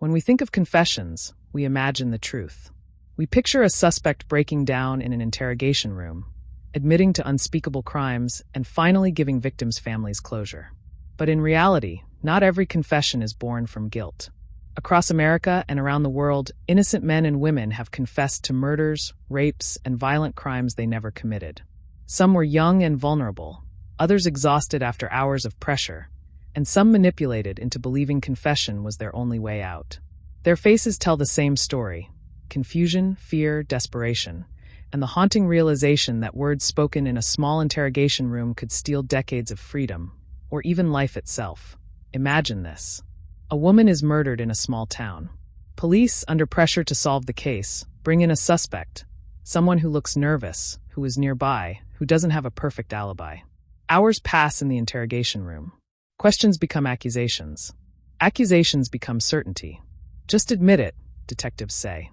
When we think of confessions, we imagine the truth. We picture a suspect breaking down in an interrogation room, admitting to unspeakable crimes, and finally giving victims' families closure. But in reality, not every confession is born from guilt. Across America and around the world, innocent men and women have confessed to murders, rapes, and violent crimes they never committed. Some were young and vulnerable, others exhausted after hours of pressure, and some manipulated into believing confession was their only way out. Their faces tell the same story: confusion, fear, desperation, and the haunting realization that words spoken in a small interrogation room could steal decades of freedom, or even life itself. Imagine this. A woman is murdered in a small town. Police, under pressure to solve the case, bring in a suspect, someone who looks nervous, who is nearby, who doesn't have a perfect alibi. Hours pass in the interrogation room. Questions become accusations. Accusations become certainty. Just admit it, detectives say.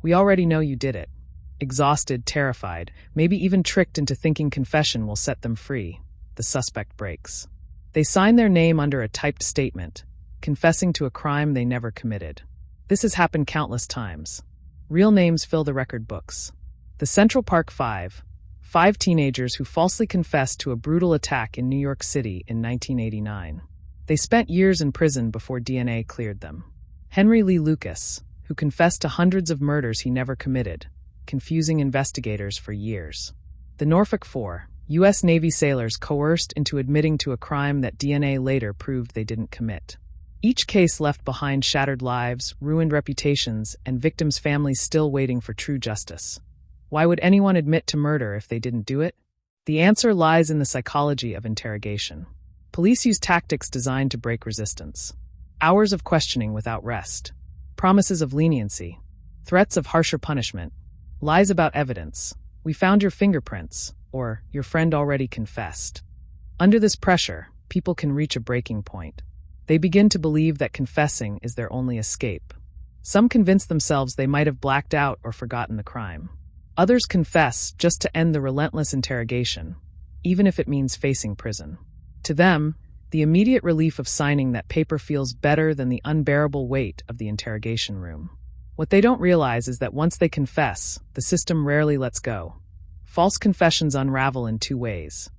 We already know you did it. Exhausted, terrified, maybe even tricked into thinking confession will set them free, the suspect breaks. They sign their name under a typed statement, confessing to a crime they never committed. This has happened countless times. Real names fill the record books. The Central Park Five, 5 teenagers who falsely confessed to a brutal attack in New York City in 1989. They spent years in prison before DNA cleared them. Henry Lee Lucas, who confessed to hundreds of murders he never committed, confusing investigators for years. The Norfolk Four, U.S. Navy sailors coerced into admitting to a crime that DNA later proved they didn't commit. Each case left behind shattered lives, ruined reputations, and victims' families still waiting for true justice. Why would anyone admit to murder if they didn't do it? The answer lies in the psychology of interrogation. Police use tactics designed to break resistance. Hours of questioning without rest, promises of leniency, threats of harsher punishment, lies about evidence. We found your fingerprints, or your friend already confessed. Under this pressure, people can reach a breaking point. They begin to believe that confessing is their only escape. Some convince themselves they might have blacked out or forgotten the crime. Others confess just to end the relentless interrogation, even if it means facing prison. To them, the immediate relief of signing that paper feels better than the unbearable weight of the interrogation room. What they don't realize is that once they confess, the system rarely lets go. False confessions unravel in 2 ways,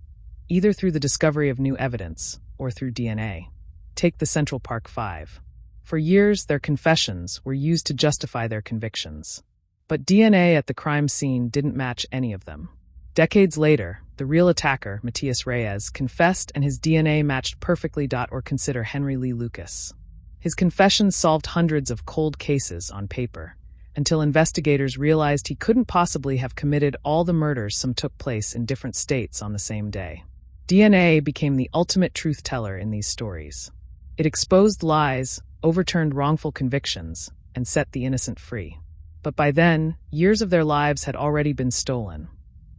either through the discovery of new evidence or through DNA. Take the Central Park Five. For years, their confessions were used to justify their convictions. But DNA at the crime scene didn't match any of them. Decades later, the real attacker, Matias Reyes, confessed and his DNA matched perfectly. Or consider Henry Lee Lucas. His confessions solved hundreds of cold cases on paper, until investigators realized he couldn't possibly have committed all the murders some took place in different states on the same day. DNA became the ultimate truth teller in these stories. It exposed lies, overturned wrongful convictions, and set the innocent free. But by then, years of their lives had already been stolen.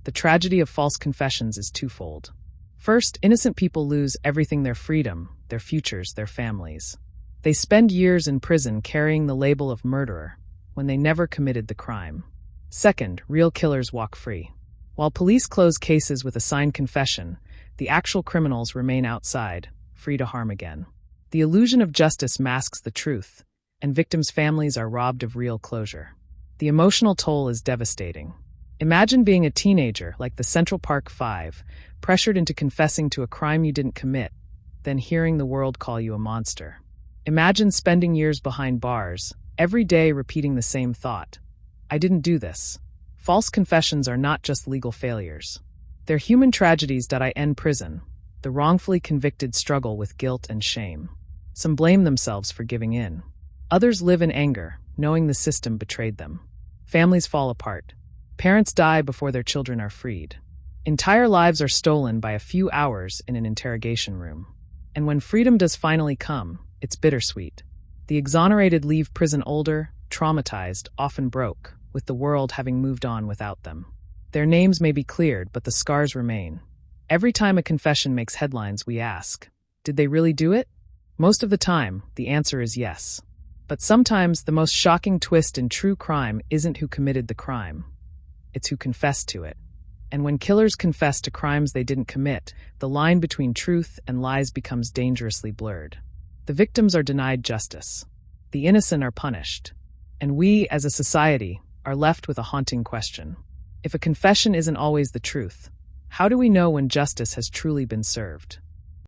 The tragedy of false confessions is twofold. First, innocent people lose everything: their freedom, their futures, their families. They spend years in prison carrying the label of murderer when they never committed the crime. Second, real killers walk free. While police close cases with a signed confession, the actual criminals remain outside, free to harm again. The illusion of justice masks the truth, and victims' families are robbed of real closure. The emotional toll is devastating. Imagine being a teenager like the Central Park Five, pressured into confessing to a crime you didn't commit, then hearing the world call you a monster. Imagine spending years behind bars, every day repeating the same thought: I didn't do this. False confessions are not just legal failures. They're human tragedies that end prison, the wrongfully convicted struggle with guilt and shame. Some blame themselves for giving in. Others live in anger, knowing the system betrayed them. Families fall apart. Parents die before their children are freed. Entire lives are stolen by a few hours in an interrogation room. And when freedom does finally come, it's bittersweet. The exonerated leave prison older, traumatized, often broke, with the world having moved on without them. Their names may be cleared, but the scars remain. Every time a confession makes headlines, we ask, did they really do it? Most of the time, the answer is yes. But sometimes the most shocking twist in true crime isn't who committed the crime. It's who confessed to it. And when killers confess to crimes they didn't commit, the line between truth and lies becomes dangerously blurred. The victims are denied justice. the innocent are punished. And we, as a society, are left with a haunting question. If a confession isn't always the truth, how do we know when justice has truly been served?